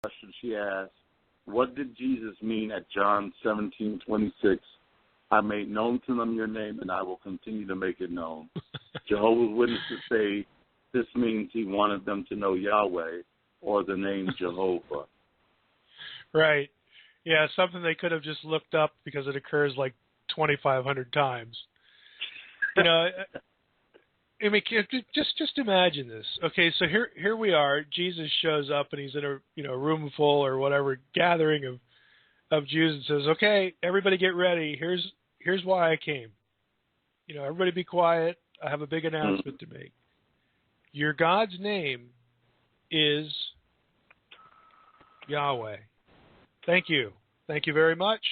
question. She asked, what did Jesus mean at John 17:26? I made known to them your name, and I will continue to make it known. Jehovah's Witnesses say this means he wanted them to know Yahweh or the name Jehovah. Right. Yeah, something they could have just looked up because it occurs like 2,500 times. You know, I mean, just imagine this. Okay, so here we are. Jesus shows up and he's in a room full or whatever gathering of Jews and says, "Okay, everybody get ready. Here's why I came. You know, everybody be quiet. I have a big announcement to make. Your God's name is Yahweh. Thank you. Thank you very much.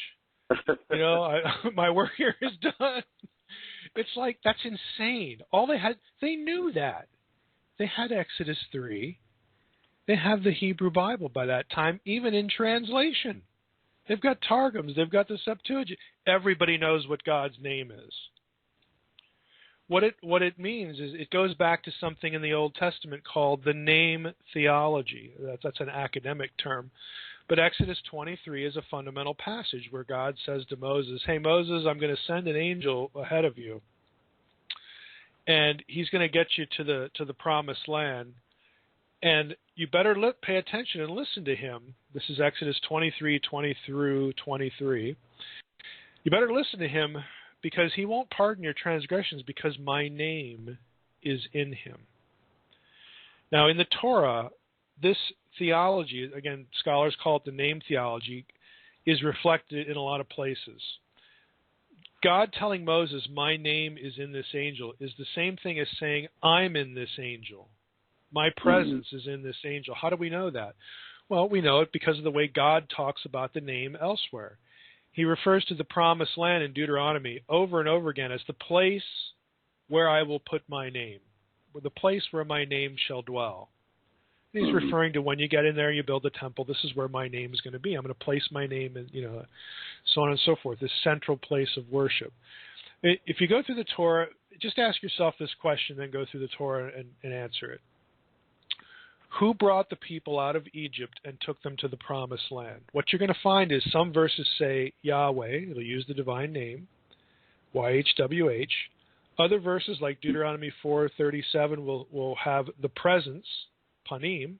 You know, my work here is done." It's like, that's insane. They knew that. They had Exodus 3. They have the Hebrew Bible by that time, even in translation. They've got Targums. They've got the Septuagint. Everybody knows what God's name is. What it means is it goes back to something in the Old Testament called the name theology. That's an academic term. But Exodus 23 is a fundamental passage where God says to Moses, "Hey, Moses, I'm going to send an angel ahead of you, and he's going to get you to the promised land, and you better pay attention and listen to him." This is Exodus 23:20 through 23. "You better listen to him because he won't pardon your transgressions because my name is in him." Now, in the Torah, this theology, again, scholars call it the name theology, is reflected in a lot of places. God telling Moses, "My name is in this angel," is the same thing as saying, "I'm in this angel. My presence is in this angel." How do we know that? Well, we know it because of the way God talks about the name elsewhere. He refers to the promised land in Deuteronomy over and over again as the place where I will put my name, or the place where my name shall dwell. He's referring to when you get in there, you build a temple, this is where my name is going to be. I'm going to place my name in, so on and so forth, this central place of worship. If you go through the Torah, just ask yourself this question, then go through the Torah and answer it. Who brought the people out of Egypt and took them to the promised land? What you're going to find is some verses say Yahweh, it'll use the divine name, YHWH. Other verses like Deuteronomy 4:37 will have the presence, Panim,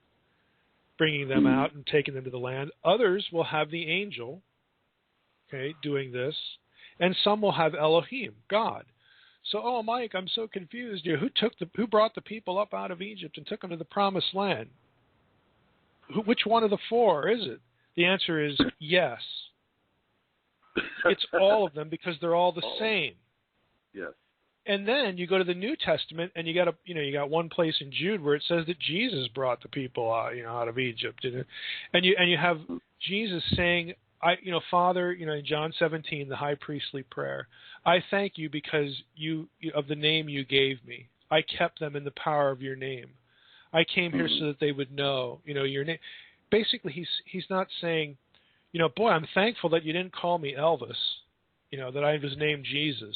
bringing them out and taking them to the land. Others will have the angel, okay, doing this. And some will have Elohim, God. So, oh, Mike, I'm so confused here. Who brought the people up out of Egypt and took them to the promised land? Which one of the four is it? The answer is yes. It's all of them because they're all the same. Yes. And then you go to the New Testament, and you got one place in Jude where it says that Jesus brought the people out of Egypt, and you have Jesus saying, Father, in John 17, the high priestly prayer, I thank you because of the name you gave me. I kept them in the power of your name. I came here so that they would know, your name. Basically, he's not saying, boy, I'm thankful that you didn't call me Elvis, that I was named Jesus.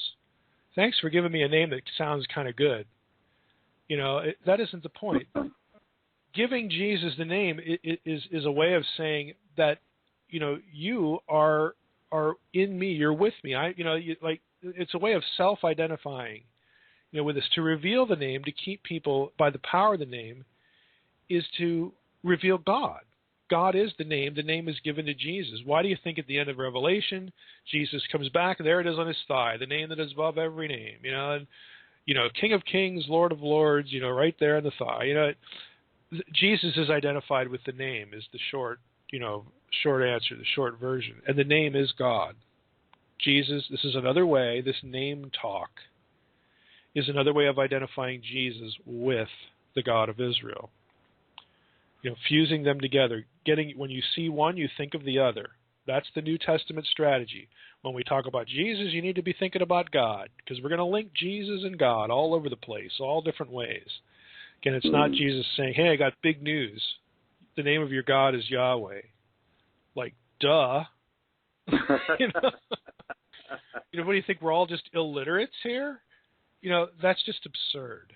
Thanks for giving me a name that sounds kind of good. That isn't the point. Giving Jesus the name is a way of saying that, you are in me. You're with me. It's a way of self-identifying, with this. To reveal the name, to keep people by the power of the name, is to reveal God. God is the name. The name is given to Jesus. Why do you think at the end of Revelation, Jesus comes back, there it is on his thigh, the name that is above every name, and, King of Kings, Lord of Lords, right there on the thigh. Jesus is identified with the name is the short answer, the short version. And the name is God. Jesus, this is another way, this name talk is another way of identifying Jesus with the God of Israel. Fusing them together. When you see one, you think of the other. That's the New Testament strategy. When we talk about Jesus, you need to be thinking about God, because we're going to link Jesus and God all over the place, all different ways. Again, it's not Jesus saying, hey, I got big news. The name of your God is Yahweh. Like, duh. What do you think? We're all just illiterates here? That's just absurd.